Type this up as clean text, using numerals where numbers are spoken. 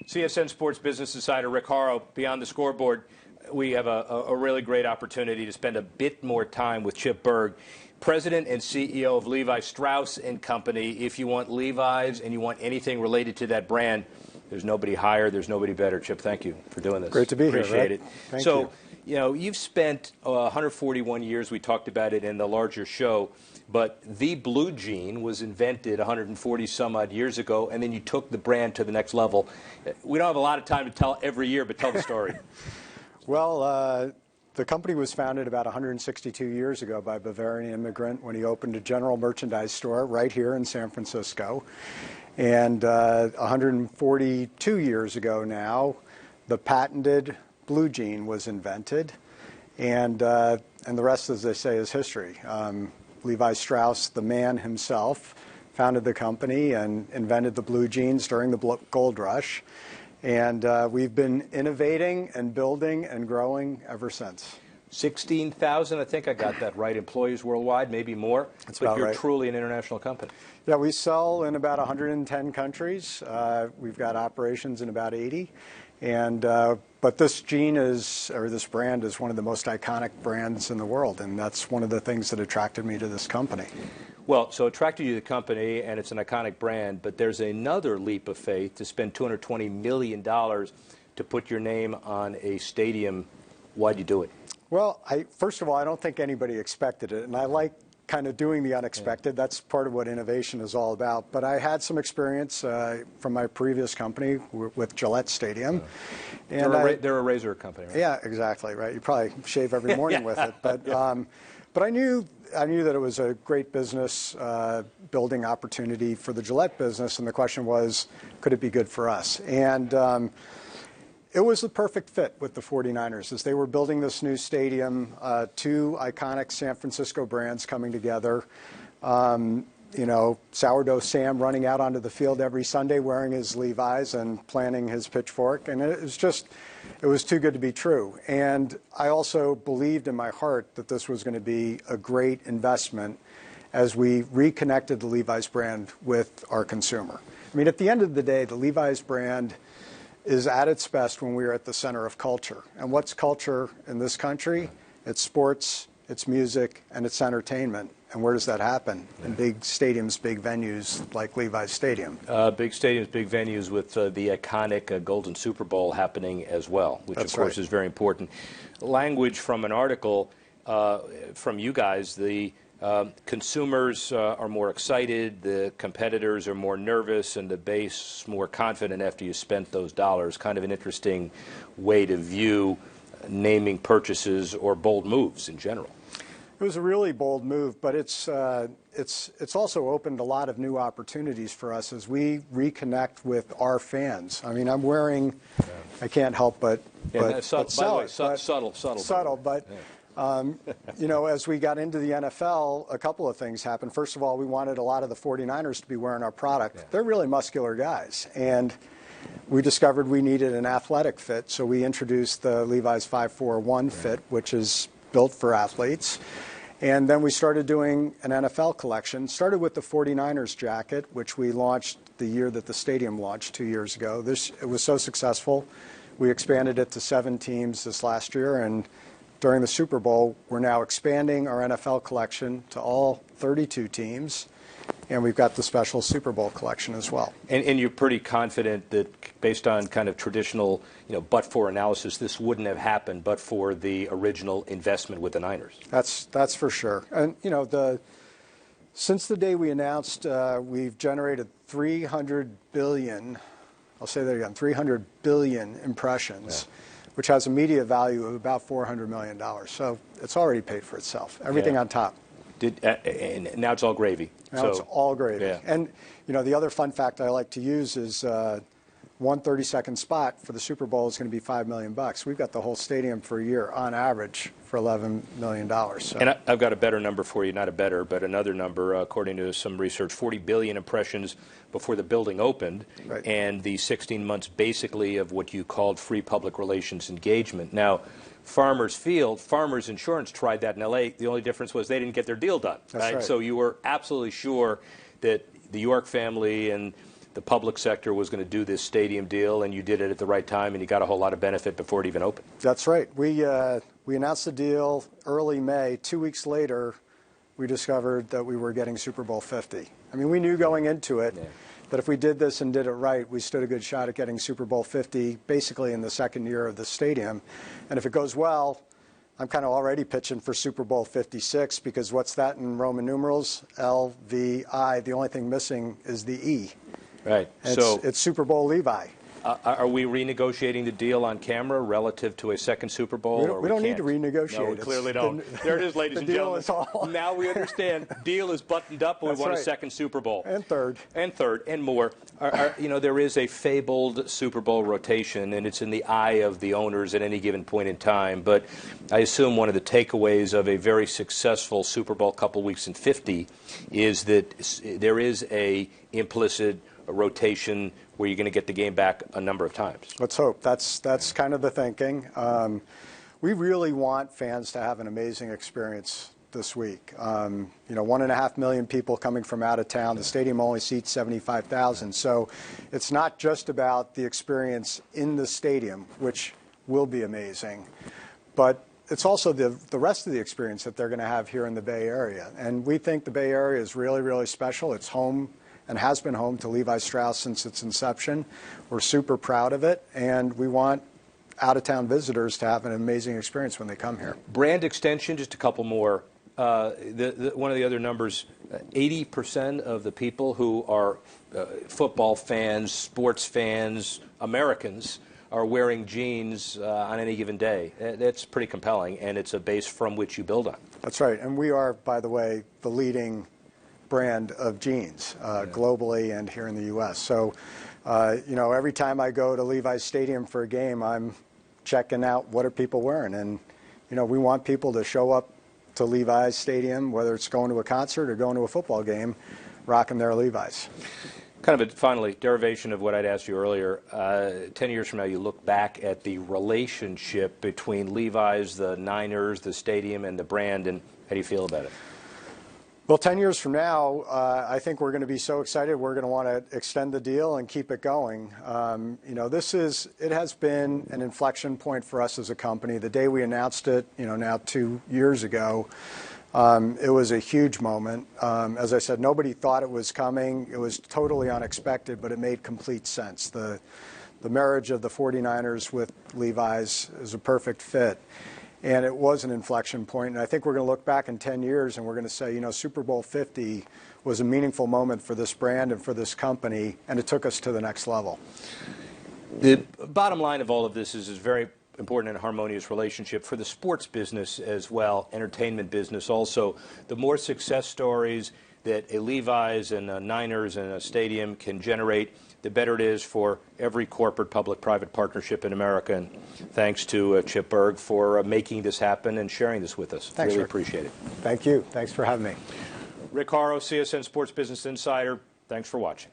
CSN Sports Business Insider Rick Horrow, Beyond the Scoreboard. We have a really great opportunity to spend a bit more time with Chip Bergh, President and CEO of Levi Strauss & Company. If you want Levi's and you want anything related to that brand, there's nobody higher, there's nobody better. Chip, thank you for doing this. Great to be here, Appreciate it. Thank you. You know, you've spent 141 years, we talked about it in the larger show, but the blue jean was invented 140 some odd years ago, and then you took the brand to the next level. We don't have a lot of time to tell every year, but tell the story. Well, the company was founded about 162 years ago by a Bavarian immigrant when he opened a general merchandise store right here in San Francisco. And 142 years ago now, the patented blue jean was invented. And the rest, as they say, is history. Levi Strauss, the man himself, founded the company and invented the blue jeans during the gold rush. And we've been innovating and building and growing ever since. 16,000, I think I got that right, employees worldwide, maybe more. That's but about you're right. Truly an international company. Yeah, we sell in about 110 countries. We've got operations in about 80. And but this jean is, or this brand is one of the most iconic brands in the world, and that's one of the things that attracted me to this company. Well, so attracted you to the company, and it's an iconic brand, but there's another leap of faith to spend $220 million to put your name on a stadium. Why'd you do it? Well, first of all, I don't think anybody expected it, and I like kind of doing the unexpected. Yeah. That's part of what innovation is all about. But I had some experience from my previous company with Gillette Stadium. Yeah. And they're a razor company, right? Yeah, exactly, right. You probably shave every morning with it. But, but I knew that it was a great business building opportunity for the Gillette business, and the question was, could it be good for us? And it was the perfect fit with the 49ers. As they were building this new stadium, two iconic San Francisco brands coming together. You know, Sourdough Sam running out onto the field every Sunday wearing his Levi's and planting his pitchfork. And it was too good to be true. And I also believed in my heart that this was going to be a great investment as we reconnected the Levi's brand with our consumer. I mean, at the end of the day, the Levi's brand is at its best when we are at the center of culture. And what's culture in this country? It's sports, it's music, and it's entertainment. And where does that happen? In big stadiums, big venues like Levi's Stadium. Big stadiums, big venues with the iconic Golden Super Bowl happening as well, which That's of course right. is very important. Language from an article from you guys, the consumers are more excited, the competitors are more nervous, and the base more confident after you spent those dollars. Kind of an interesting way to view naming purchases or bold moves in general. It was a really bold move, but it's also opened a lot of new opportunities for us as we reconnect with our fans. I mean, I'm wearing, I can't help but subtle, but. You know, as we got into the NFL, a couple of things happened. First of all, we wanted a lot of the 49ers to be wearing our product. Yeah. They're really muscular guys. And we discovered we needed an athletic fit, so we introduced the Levi's 541 fit, which is built for athletes. And then we started doing an NFL collection. Started with the 49ers jacket, which we launched the year that the stadium launched 2 years ago. It was so successful, we expanded it to 7 teams this last year, and during the Super Bowl, we're now expanding our NFL collection to all 32 teams, and we've got the special Super Bowl collection as well. And you're pretty confident that, based on kind of traditional, but-for analysis, this wouldn't have happened but for the original investment with the Niners. That's for sure. And since the day we announced, we've generated 300 billion. I'll say that again: 300 billion impressions. Yeah. Which has a media value of about $400 million. So it's already paid for itself. Everything on top. And now it's all gravy. Now it's all gravy. Yeah. And the other fun fact I like to use is one 30-second spot for the Super Bowl is going to be $5 million. We've got the whole stadium for a year on average for $11 million. So. And I've got a better number for you, not a better, but another number, according to some research, 40 billion impressions before the building opened, right. And the 16 months basically of what you called free public relations engagement. Now, Farmers Field, Farmers Insurance tried that in L.A. The only difference was they didn't get their deal done. That's right. So you were absolutely sure that the York family and the public sector was going to do this stadium deal, and you did it at the right time, and you got a whole lot of benefit before it even opened. That's right. We announced the deal early May. 2 weeks later, we discovered that we were getting Super Bowl 50. I mean, we knew going into it that if we did this and did it right, we stood a good shot at getting Super Bowl 50 basically in the second year of the stadium. And if it goes well, I'm kind of already pitching for Super Bowl 56, because what's that in Roman numerals? LVI. The only thing missing is the E. Right. It's Super Bowl Levi. Are we renegotiating the deal on camera relative to a second Super Bowl? We don't need to renegotiate. No, we clearly don't. There it is, ladies and gentlemen. Now we understand. Deal is buttoned up, and we want a second Super Bowl. And third. And more. There is a fabled Super Bowl rotation, and it's in the eye of the owners at any given point in time. But I assume one of the takeaways of a very successful Super Bowl couple weeks in 50 is that there is a implicit rotation where you're going to get the game back a number of times. Let's hope. That's kind of the thinking. We really want fans to have an amazing experience this week. 1.5 million people coming from out of town. The stadium only seats 75,000. So it's not just about the experience in the stadium, which will be amazing, but it's also the rest of the experience that they're going to have here in the Bay Area. And we think the Bay Area is really, really special. It's home and has been home to Levi Strauss since its inception. We're super proud of it, and we want out-of-town visitors to have an amazing experience when they come here. Brand extension, just a couple more. One of the other numbers, 80% of the people who are football fans, sports fans, Americans, are wearing jeans on any given day. That's pretty compelling, and it's a base from which you build on. That's right, and we are, by the way, the leading brand of jeans globally and here in the U.S. So, every time I go to Levi's Stadium for a game, I'm checking out what are people wearing. And, we want people to show up to Levi's Stadium, whether it's going to a concert or going to a football game, rocking their Levi's. Kind of a, finally, derivation of what I'd asked you earlier. 10 years from now, you look back at the relationship between Levi's, the Niners, the stadium, and the brand, and how do you feel about it? Well, 10 years from now, I think we're going to be so excited. We're going to want to extend the deal and keep it going. It has been an inflection point for us as a company. The day we announced it, now 2 years ago, it was a huge moment. As I said, nobody thought it was coming. It was totally unexpected, but it made complete sense. The marriage of the 49ers with Levi's is a perfect fit. And it was an inflection point. And I think we're going to look back in 10 years and we're going to say, Super Bowl 50 was a meaningful moment for this brand and for this company, and it took us to the next level. The bottom line of all of this is very important and harmonious relationship for the sports business as well, entertainment business also. The more success stories that a Levi's and a Niners and a stadium can generate, the better it is for every corporate public-private partnership in America. And thanks to Chip Bergh for making this happen and sharing this with us. Thanks, really Rick. Appreciate it. Thank you. Thanks for having me. Rick Horrow, CSN Sports Business Insider. Thanks for watching.